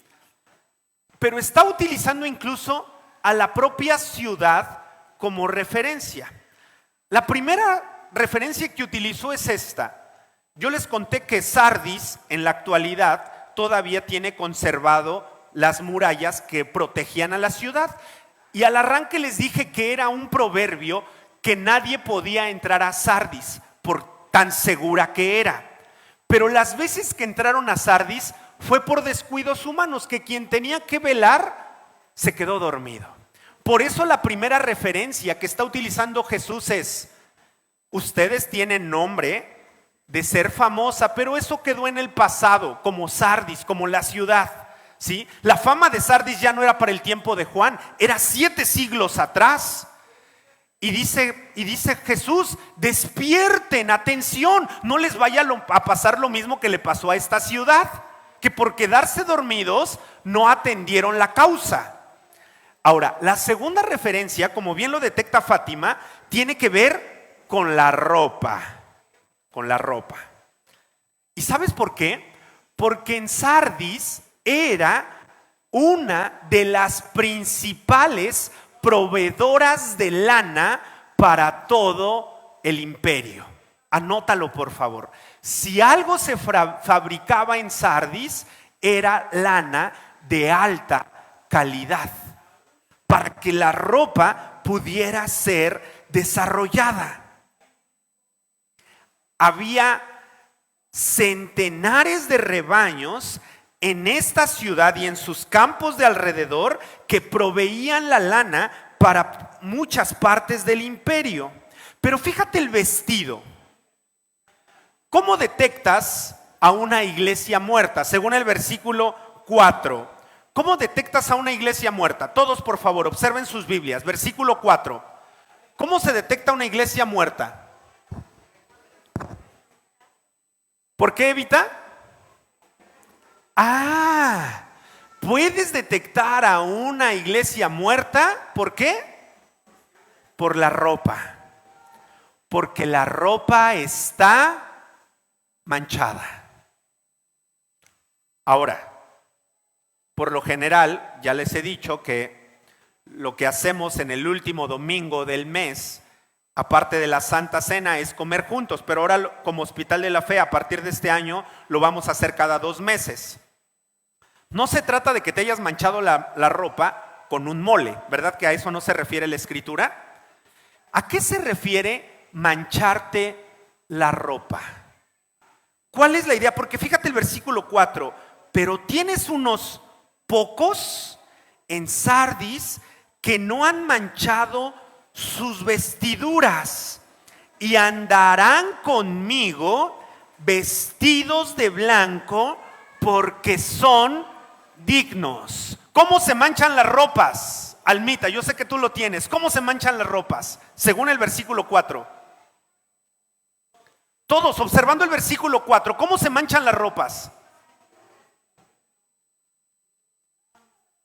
Pero está utilizando incluso a la propia ciudad como referencia. La primera referencia que utilizó es esta. Yo les conté que Sardis en la actualidad todavía tiene conservado las murallas que protegían a la ciudad. Y al arranque les dije que era un proverbio que nadie podía entrar a Sardis por tan segura que era. Pero las veces que entraron a Sardis fue por descuidos humanos, que quien tenía que velar se quedó dormido. Por eso la primera referencia que está utilizando Jesús es: ustedes tienen nombre de ser famosa, pero eso quedó en el pasado, como Sardis, como la ciudad, ¿sí? La fama de Sardis ya no era para el tiempo de Juan, era 7 siglos atrás. Y dice Jesús, despierten, atención, no les vaya a pasar lo mismo que le pasó a esta ciudad, que por quedarse dormidos no atendieron la causa. Ahora, la segunda referencia, como bien lo detecta Fátima, tiene que ver con la ropa. Con la ropa. ¿Y sabes por qué? Porque en Sardis era una de las principales proveedoras de lana para todo el imperio. Anótalo, por favor. Si algo se fabricaba en Sardis, era lana de alta calidad, para que la ropa pudiera ser desarrollada. Había centenares de rebaños en esta ciudad y en sus campos de alrededor que proveían la lana para muchas partes del imperio. Pero fíjate el vestido. ¿Cómo detectas a una iglesia muerta? Según el versículo 4. ¿Cómo detectas a una iglesia muerta? Todos, por favor, observen sus Biblias. Versículo 4. ¿Cómo se detecta una iglesia muerta? ¿Por qué, Evita? Puedes detectar a una iglesia muerta. ¿Por qué? Por la ropa. Porque la ropa está manchada. Ahora, por lo general, ya les he dicho que lo que hacemos en el último domingo del mes, aparte de la Santa Cena, es comer juntos, pero ahora como Hospital de la Fe, a partir de este año, lo vamos a hacer cada 2 meses. No se trata de que te hayas manchado la ropa con un mole, ¿verdad? Que a eso no se refiere la Escritura. ¿A qué se refiere mancharte la ropa? ¿Cuál es la idea? Porque fíjate el versículo 4, pero tienes unos pocos en Sardis que no han manchado sus vestiduras y andarán conmigo vestidos de blanco porque son dignos. ¿Cómo se manchan las ropas? Almita, yo sé que tú lo tienes. ¿Cómo se manchan las ropas? Según el versículo 4. Todos observando el versículo 4, ¿cómo se manchan las ropas?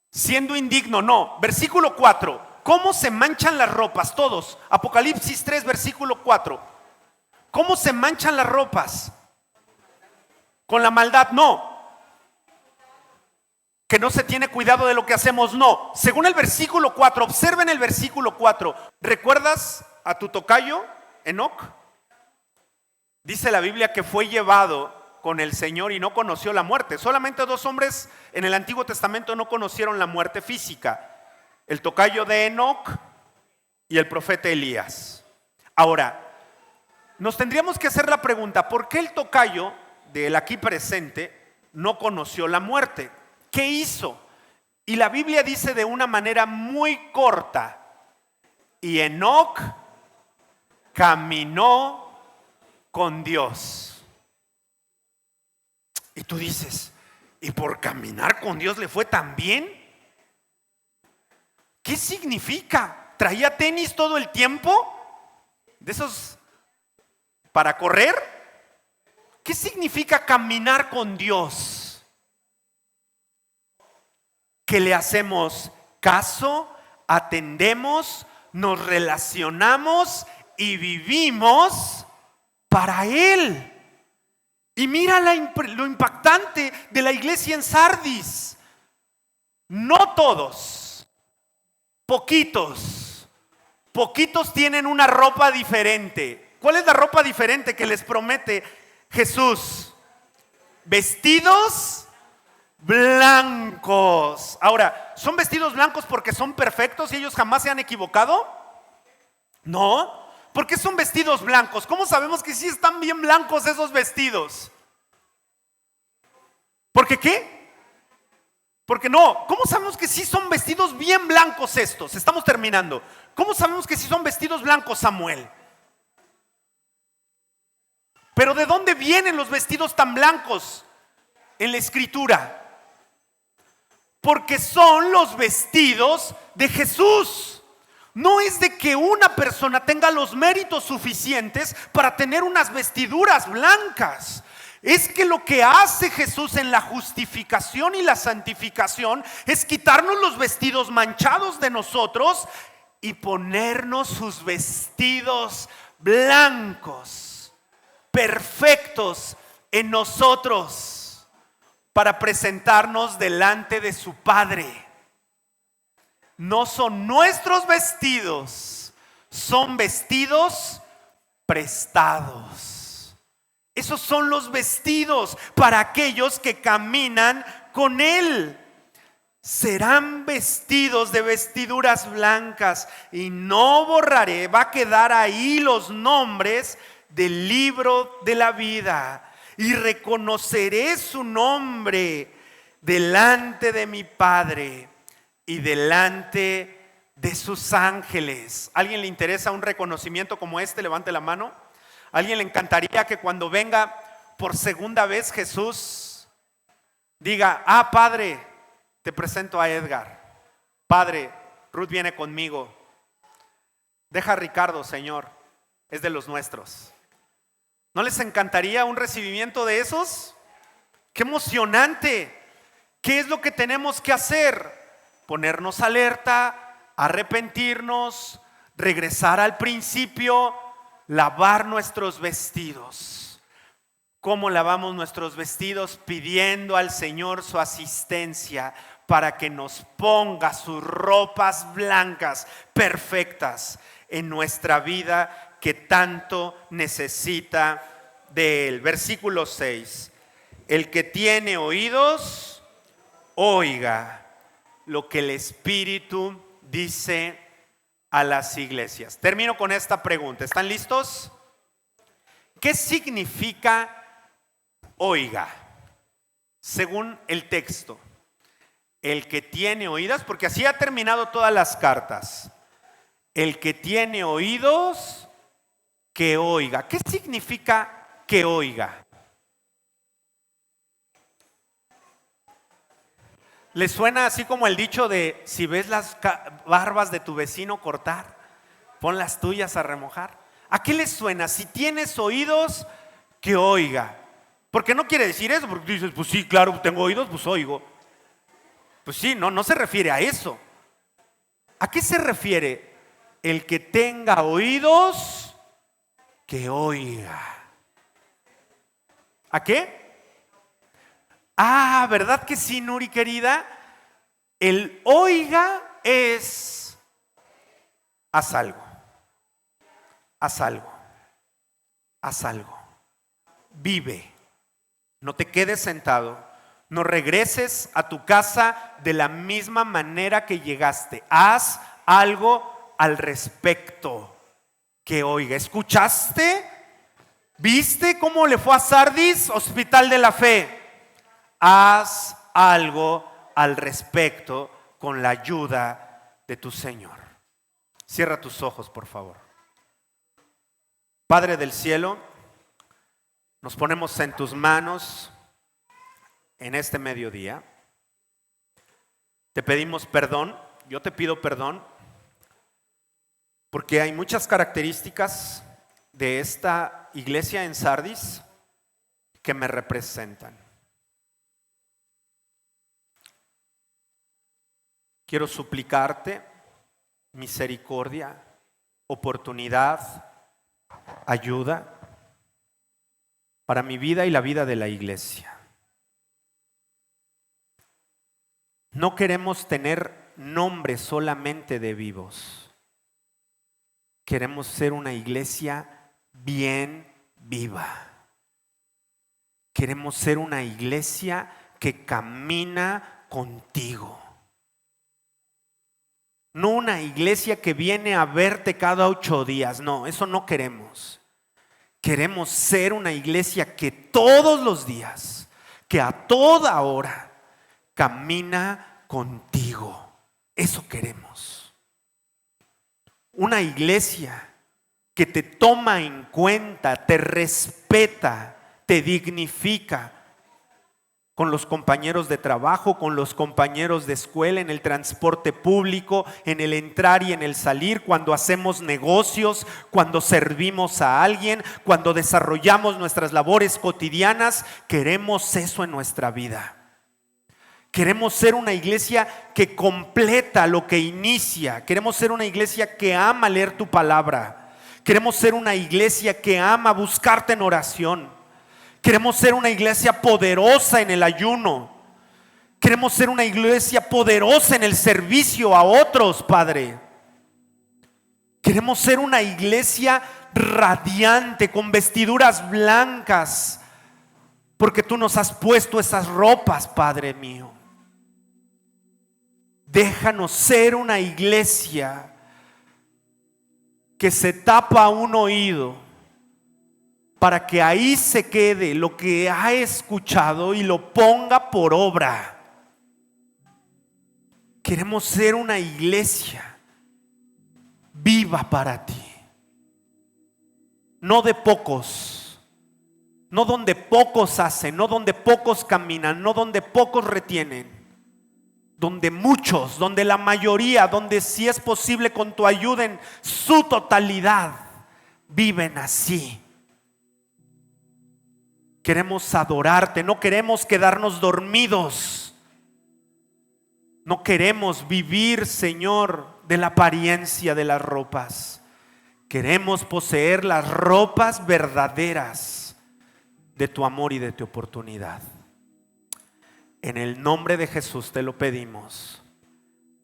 Siendo indigno, no. Versículo 4. ¿Cómo se manchan las ropas? Todos. Apocalipsis 3, versículo 4. ¿Cómo se manchan las ropas? Con la maldad, no. Que no se tiene cuidado de lo que hacemos, no. Según el versículo 4, observen el versículo 4. ¿Recuerdas a tu tocayo, Enoc? Dice la Biblia que fue llevado con el Señor y no conoció la muerte. Solamente 2 hombres en el Antiguo Testamento no conocieron la muerte física: el tocayo de Enoc y el profeta Elías. Ahora, nos tendríamos que hacer la pregunta: ¿por qué el tocayo del aquí presente no conoció la muerte? ¿Qué hizo? Y la Biblia dice de una manera muy corta: y Enoc caminó con Dios. Y tú dices, ¿y por caminar con Dios le fue tan bien? ¿Qué significa? ¿Traía tenis todo el tiempo? ¿De esos para correr? ¿Qué significa caminar con Dios? Que le hacemos caso, atendemos, nos relacionamos y vivimos para Él. Y mira lo impactante de la iglesia en Sardis. No todos, poquitos tienen una ropa diferente. ¿Cuál es la ropa diferente que les promete Jesús? Vestidos blancos. Ahora, ¿son vestidos blancos porque son perfectos y ellos jamás se han equivocado? No. ¿Por qué son vestidos blancos? ¿Cómo sabemos que sí están bien blancos esos vestidos? ¿Por qué qué? Porque no. ¿Cómo sabemos que sí son vestidos bien blancos estos? Estamos terminando. ¿Cómo sabemos que sí son vestidos blancos, Samuel? Pero ¿de dónde vienen los vestidos tan blancos en la Escritura? Porque son los vestidos de Jesús. No es de que una persona tenga los méritos suficientes para tener unas vestiduras blancas. Es que lo que hace Jesús en la justificación y la santificación es quitarnos los vestidos manchados de nosotros y ponernos sus vestidos blancos, perfectos en nosotros, para presentarnos delante de su Padre. No son nuestros vestidos, son vestidos prestados. Esos son los vestidos para aquellos que caminan con Él. Serán vestidos de vestiduras blancas y no borraré, va a quedar ahí los nombres del libro de la vida y reconoceré su nombre delante de mi Padre y delante de sus ángeles. ¿Alguien le interesa un reconocimiento como este? Levante la mano. ¿A alguien le encantaría que cuando venga por segunda vez Jesús diga: ah, Padre, te presento a Edgar. Padre, Ruth viene conmigo. Deja a Ricardo, Señor, es de los nuestros. ¿No les encantaría un recibimiento de esos? ¡Qué emocionante! ¿Qué es lo que tenemos que hacer? Ponernos alerta, arrepentirnos, regresar al principio, lavar nuestros vestidos. ¿Cómo lavamos nuestros vestidos? Pidiendo al Señor su asistencia para que nos ponga sus ropas blancas, perfectas, en nuestra vida que tanto necesita de Él. Versículo 6. El que tiene oídos, oiga lo que el Espíritu dice a las iglesias. Termino con esta pregunta. ¿Están listos? ¿Qué significa oiga? Según el texto, el que tiene oídas, porque así ha terminado todas las cartas. El que tiene oídos, que oiga. ¿Qué significa que oiga? ¿Le suena así como el dicho de: si ves las barbas de tu vecino cortar, pon las tuyas a remojar? ¿A qué le suena? Si tienes oídos, que oiga. Porque no quiere decir eso, porque dices: pues sí, claro, tengo oídos, pues oigo. Pues sí, no se refiere a eso. ¿A qué se refiere? El que tenga oídos, que oiga. ¿A qué? Ah, ¿verdad que sí, Nuri querida? El oiga es: haz algo, haz algo, haz algo. Vive, no te quedes sentado, no regreses a tu casa de la misma manera que llegaste. Haz algo al respecto. Que oiga. ¿Escuchaste? ¿Viste cómo le fue a Sardis, hospital de la fe? Haz algo al respecto con la ayuda de tu Señor. Cierra tus ojos, por favor. Padre del cielo, nos ponemos en tus manos en este mediodía. Te pedimos perdón, yo te pido perdón, porque hay muchas características de esta iglesia en Sardis que me representan. Quiero suplicarte misericordia, oportunidad, ayuda para mi vida y la vida de la iglesia. No queremos tener nombre solamente de vivos. Queremos ser una iglesia bien viva. Queremos ser una iglesia que camina contigo. No una iglesia que viene a verte cada 8 días. No, eso no queremos. Queremos ser una iglesia que todos los días, que a toda hora, camina contigo. Eso queremos. Una iglesia que te toma en cuenta, te respeta, te dignifica, con los compañeros de trabajo, con los compañeros de escuela, en el transporte público, en el entrar y en el salir, cuando hacemos negocios, cuando servimos a alguien, cuando desarrollamos nuestras labores cotidianas. Queremos eso en nuestra vida. Queremos ser una iglesia que completa lo que inicia. Queremos ser una iglesia que ama leer tu palabra. Queremos ser una iglesia que ama buscarte en oración. Queremos ser una iglesia poderosa en el ayuno. Queremos ser una iglesia poderosa en el servicio a otros, Padre. Queremos ser una iglesia radiante, con vestiduras blancas, porque tú nos has puesto esas ropas, Padre mío. Déjanos ser una iglesia que se tapa un oído para que ahí se quede lo que ha escuchado y lo ponga por obra. Queremos ser una iglesia viva para ti, no de pocos, no donde pocos hacen, no donde pocos caminan, no donde pocos retienen, donde muchos, donde la mayoría, donde si es posible con tu ayuda en su totalidad viven así. Queremos adorarte, no queremos quedarnos dormidos. No queremos vivir, Señor, de la apariencia de las ropas. Queremos poseer las ropas verdaderas de tu amor y de tu oportunidad. En el nombre de Jesús te lo pedimos.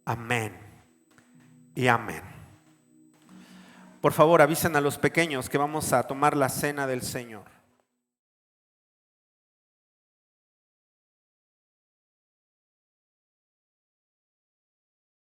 Amén y amén. Por favor, avisen a los pequeños que vamos a tomar la cena del Señor.